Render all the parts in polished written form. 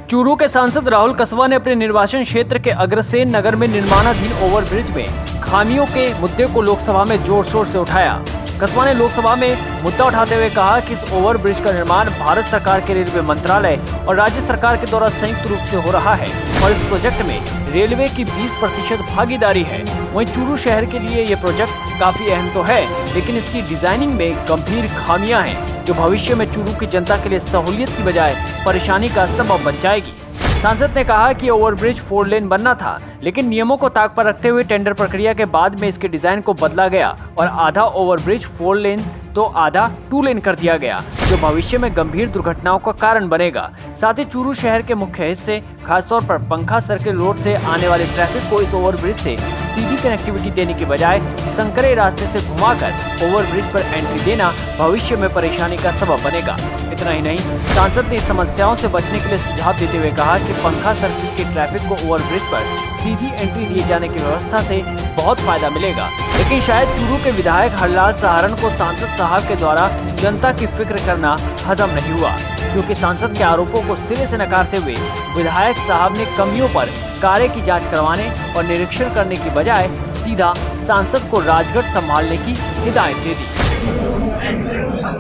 चूरू के सांसद राहुल कसवा ने अपने निर्वाचन क्षेत्र के अग्रसेन नगर में निर्माणाधीन ओवरब्रिज में खामियों के मुद्दे को लोकसभा में जोर शोर से उठाया। कसवा ने लोकसभा में मुद्दा उठाते हुए कहा कि इस ओवरब्रिज का निर्माण भारत सरकार के रेलवे मंत्रालय और राज्य सरकार के द्वारा संयुक्त रूप से हो रहा है और इस प्रोजेक्ट में रेलवे की 20% भागीदारी है। वहीं चूरू शहर के लिए ये प्रोजेक्ट काफी अहम तो है, लेकिन इसकी डिजाइनिंग में गंभीर खामियां हैं जो भविष्य में चूरू की जनता के लिए सहूलियत की बजाय परेशानी का सबब बन जाएगी। सांसद ने कहा कि ओवरब्रिज 4 लेन बनना था, लेकिन नियमों को ताक पर रखते हुए टेंडर प्रक्रिया के बाद में इसके डिजाइन को बदला गया और आधा ओवरब्रिज 4 लेन तो आधा 2 लेन कर दिया गया, जो भविष्य में गंभीर दुर्घटनाओं का कारण बनेगा। साथ ही चूरू शहर के मुख्य हिस्से खासतौर पर पंखा सर्किल रोड से आने वाले ट्रैफिक को इस ओवरब्रिज से सीधी कनेक्टिविटी देने की बजाय संकरे रास्ते से घुमाकर ओवरब्रिज पर एंट्री देना भविष्य में परेशानी का सबब बनेगा। इतना ही नहीं, सांसद ने समस्याओं से बचने के लिए सुझाव देते हुए कहा कि पंखा सर्किल के ट्रैफिक को ओवरब्रिज पर सीधी एंट्री दिए जाने की व्यवस्था से बहुत फायदा मिलेगा। लेकिन शायद चूरू के विधायक हरलाल सहारण को सांसद साहब के द्वारा जनता की फिक्र करना हजम नहीं हुआ, क्योंकि सांसद के आरोपों को सिरे से नकारते हुए विधायक साहब ने कमियों पर कार्य की जांच करवाने और निरीक्षण करने की बजाय सीधा सांसद को राजगढ़ संभालने की हिदायत दे दी।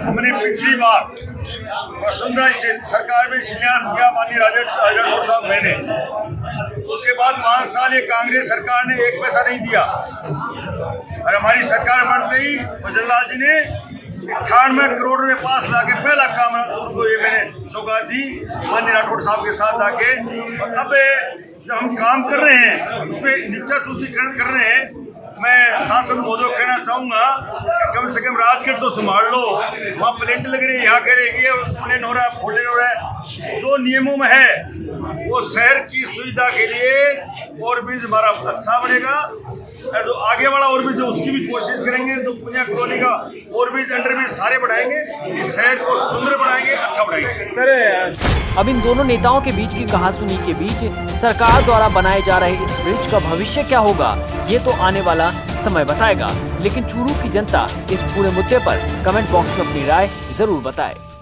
हमने पिछली बार वसुंधरा सरकार में शिलान्यास किया, माननीय राजगढ़ साहब मैंने, उसके बाद 5 साल ये कांग्रेस सरकार ने 1 पैसा नहीं दिया और हमारी सरकार बनते ही जल्लाल जी ने 98 करोड़ रुपए पास ला के पहला काम उनको ये मैंने सौगात दी माननीय राठौड़ साहब के साथ जाके। और अब जब हम काम कर रहे हैं उसमें निश्चित सूचीकरण कर रहे हैं, मैं सांसद महोदय को कहना चाहूँगा कम से कम राजगढ़ तो संभाल लो। वहाँ प्लेट लग रही है, यहाँ कह रहे कि प्लेन हो रहा है, फोल्ड हो रहा है। जो नियमों में है वो शहर की सुविधा के लिए ओवरब्रिज हमारा अच्छा बनेगा और जो आगे वाला ओवरब्रिज है उसकी भी कोशिश करेंगे। जो पुनिया कॉलोनी का ओवरब्रिज अंडरब्रिज सारे बढ़ाएंगे, इस शहर को सुंदर बनाएंगे, अच्छा बनाएंगे। सर, अब इन दोनों नेताओं के बीच की कहासुनी के बीच सरकार द्वारा बनाए जा रहे इस ब्रिज का भविष्य क्या होगा, ये तो आने वाला समय बताएगा। लेकिन चूरू की जनता इस पूरे मुद्दे पर कमेंट बॉक्स में अपनी राय जरूर बताए।